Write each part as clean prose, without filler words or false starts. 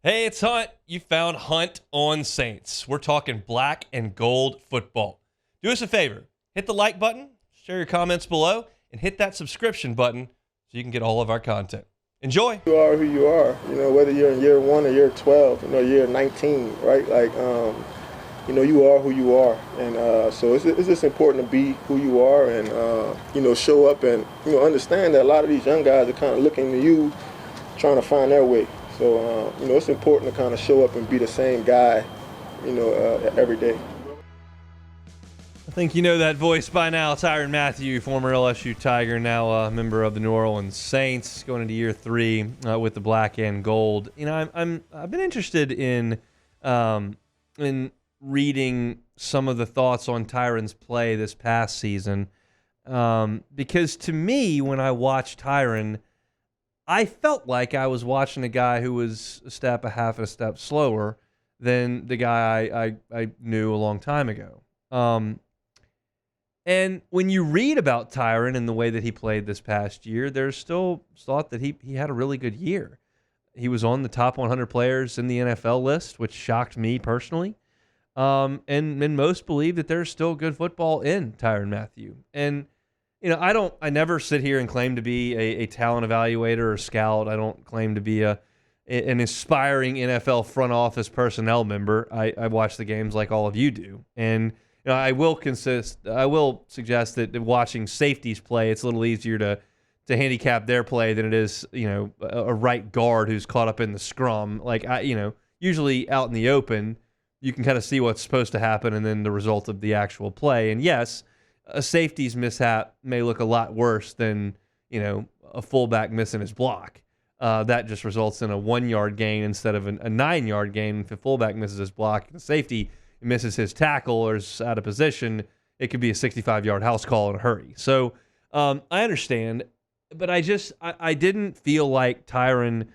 Hey, it's Hunt. You found Hunt on Saints. We're talking black and gold football. Do us a favor. Hit the like button, share your comments below, and hit that subscription button so you can get all of our content. Enjoy. You are who you are, whether you're in year 1 or year 12, year 19, right? You are who you are. And so it's just important to be who you are and, show up and, understand that a lot of these young guys are kind of looking to you, trying to find their way. So, it's important to kind of show up and be the same guy, every day. I think you know that voice by now. Tyrann Mathieu, former LSU Tiger, now a member of the New Orleans Saints, going into year 3 with the black and gold. I've been interested in reading some of the thoughts on Tyrann's play this past season, because to me, when I watched Tyrann, I felt like I was watching a guy who was a step, a half, and a step slower than the guy I knew a long time ago. And when you read about Tyrann and the way that he played this past year, there's still thought that he had a really good year. He was on the top 100 players in the NFL list, which shocked me personally. And most believe that there's still good football in Tyrann Mathieu. And I never sit here and claim to be a talent evaluator or scout. I don't claim to be an inspiring NFL front office personnel member. I watch the games like all of you do. And I will suggest that watching safeties play, it's a little easier to handicap their play than it is, a right guard who's caught up in the scrum. Usually out in the open, you can kind of see what's supposed to happen and then the result of the actual play. And yes, a safety's mishap may look a lot worse than, a fullback missing his block. That just results in a 1-yard gain instead of a 9-yard gain. If a fullback misses his block, the safety misses his tackle or is out of position, it could be a 65-yard house call in a hurry. So I understand, but I didn't feel like Tyrann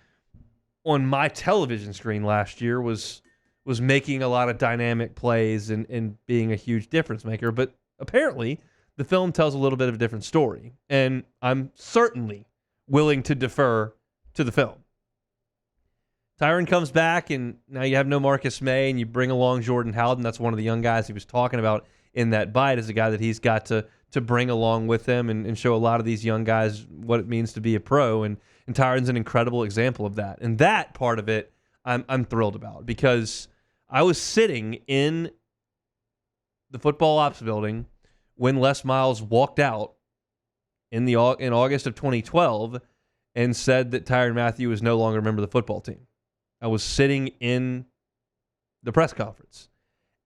on my television screen last year was making a lot of dynamic plays and being a huge difference maker. But apparently, the film tells a little bit of a different story, and I'm certainly willing to defer to the film. Tyrann comes back, and now you have no Marcus May, and you bring along Jordan Howden. That's one of the young guys he was talking about in that bite as a guy that he's got to bring along with him and show a lot of these young guys what it means to be a pro. And Tyrann's an incredible example of that. And that part of it, I'm thrilled about, because I was sitting in the football ops building when Les Miles walked out in August of 2012 and said that Tyrann Mathieu was no longer a member of the football team. I was sitting in the press conference,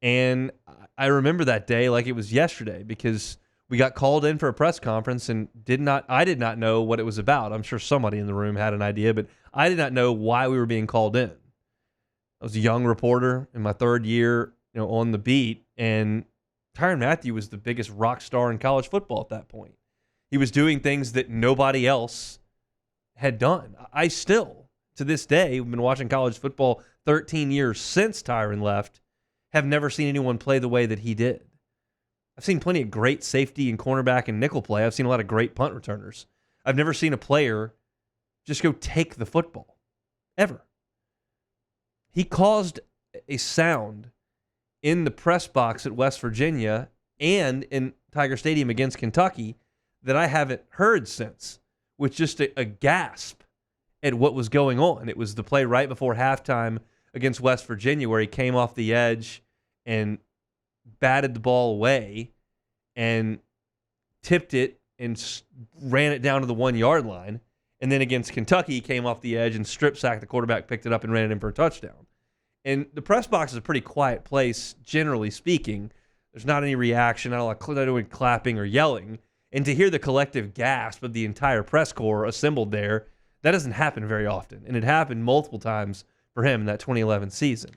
and I remember that day like it was yesterday, because we got called in for a press conference and I did not know what it was about. I'm sure somebody in the room had an idea, but I did not know why we were being called in. I was a young reporter in my 3rd year, on the beat, and Tyrann Mathieu was the biggest rock star in college football at that point. He was doing things that nobody else had done. I still, to this day, we've been watching college football 13 years since Tyrann left, have never seen anyone play the way that he did. I've seen plenty of great safety and cornerback and nickel play. I've seen a lot of great punt returners. I've never seen a player just go take the football, ever. He caused a sound in the press box at West Virginia and in Tiger Stadium against Kentucky that I haven't heard since, with just a gasp at what was going on. It was the play right before halftime against West Virginia where he came off the edge and batted the ball away and tipped it and ran it down to the 1-yard line. And then against Kentucky, he came off the edge and strip sacked the quarterback, picked it up, and ran it in for a touchdown. And the press box is a pretty quiet place, generally speaking. There's not any reaction, not any clapping or yelling. And to hear the collective gasp of the entire press corps assembled there, that doesn't happen very often. And it happened multiple times for him in that 2011 season.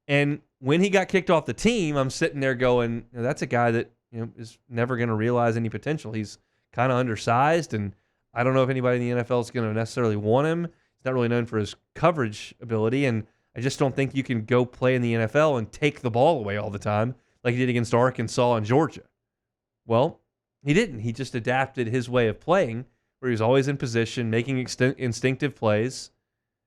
And when he got kicked off the team, I'm sitting there going, that's a guy that is never going to realize any potential. He's kind of undersized, and I don't know if anybody in the NFL is going to necessarily want him. He's not really known for his coverage ability, and I just don't think you can go play in the NFL and take the ball away all the time like he did against Arkansas and Georgia. Well, he didn't. He just adapted his way of playing, where he was always in position, making instinctive plays,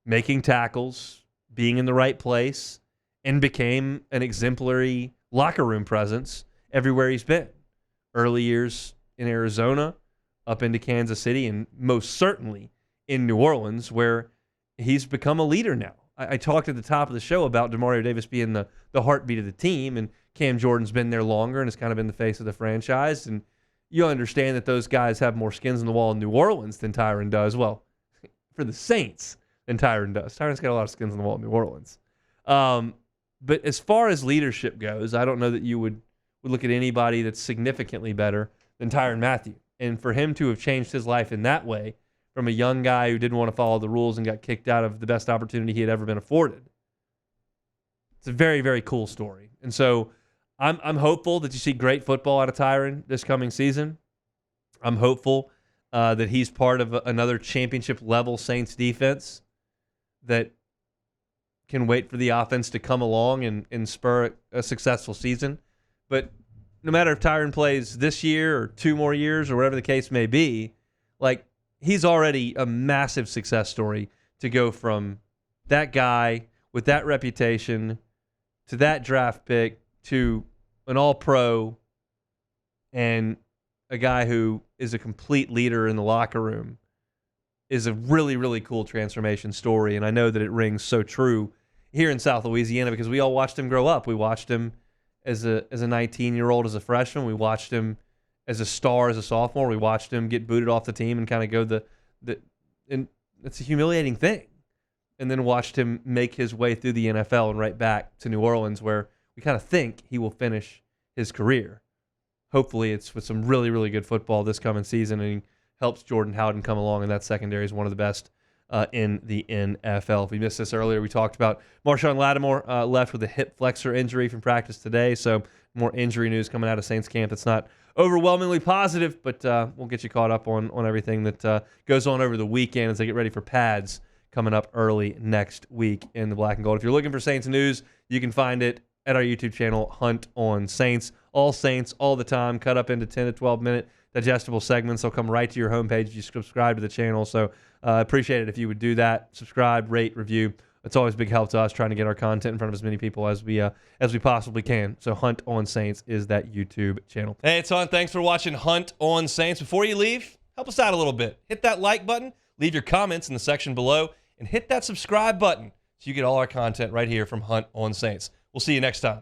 making tackles, being in the right place, and became an exemplary locker room presence everywhere he's been. Early years in Arizona, up into Kansas City, and most certainly in New Orleans, where he's become a leader now. I talked at the top of the show about DeMario Davis being the heartbeat of the team, and Cam Jordan's been there longer and has kind of been the face of the franchise. And you understand that those guys have more skins on the wall in New Orleans than Tyrann does. Well, for the Saints than Tyrann does. Tyrann's got a lot of skins on the wall in New Orleans. But as far as leadership goes, I don't know that you would look at anybody that's significantly better than Tyrann Mathieu. And for him to have changed his life in that way, from a young guy who didn't want to follow the rules and got kicked out of the best opportunity he had ever been afforded, it's a very, very cool story. And so I'm hopeful that you see great football out of Tyrann this coming season. I'm hopeful that he's part of another championship-level Saints defense that can wait for the offense to come along and spur a successful season. But no matter if Tyrann plays this year or 2 more years or whatever the case may be, like, he's already a massive success story to go from that guy with that reputation to that draft pick to an all-pro and a guy who is a complete leader in the locker room is a really, really cool transformation story. And I know that it rings so true here in South Louisiana because we all watched him grow up. We watched him as a 19-year-old as a freshman. We watched him as a star as a sophomore. We watched him get booted off the team and kind of go and it's a humiliating thing. And then watched him make his way through the NFL and right back to New Orleans, where we kind of think he will finish his career. Hopefully it's with some really, really good football this coming season, and he helps Jordan Howden come along, and that secondary is one of the best in the NFL. If we missed this earlier, we talked about Marshawn Lattimore left with a hip flexor injury from practice today, so more injury news coming out of Saints camp that's not overwhelmingly positive, but we'll get you caught up on everything that goes on over the weekend as they get ready for pads coming up early next week in the black and gold. If you're looking for Saints news, you can find it at our YouTube channel, Hunt on Saints. All Saints, all the time, cut up into 10 to 12-minute digestible segments. They'll come right to your homepage if you subscribe to the channel. So appreciate it if you would do that. Subscribe, rate, review. It's always a big help to us trying to get our content in front of as many people as we possibly can. So Hunt on Saints is that YouTube channel. Hey, it's Hunt. Thanks for watching Hunt on Saints. Before you leave, help us out a little bit. Hit that like button, leave your comments in the section below, and hit that subscribe button so you get all our content right here from Hunt on Saints. We'll see you next time.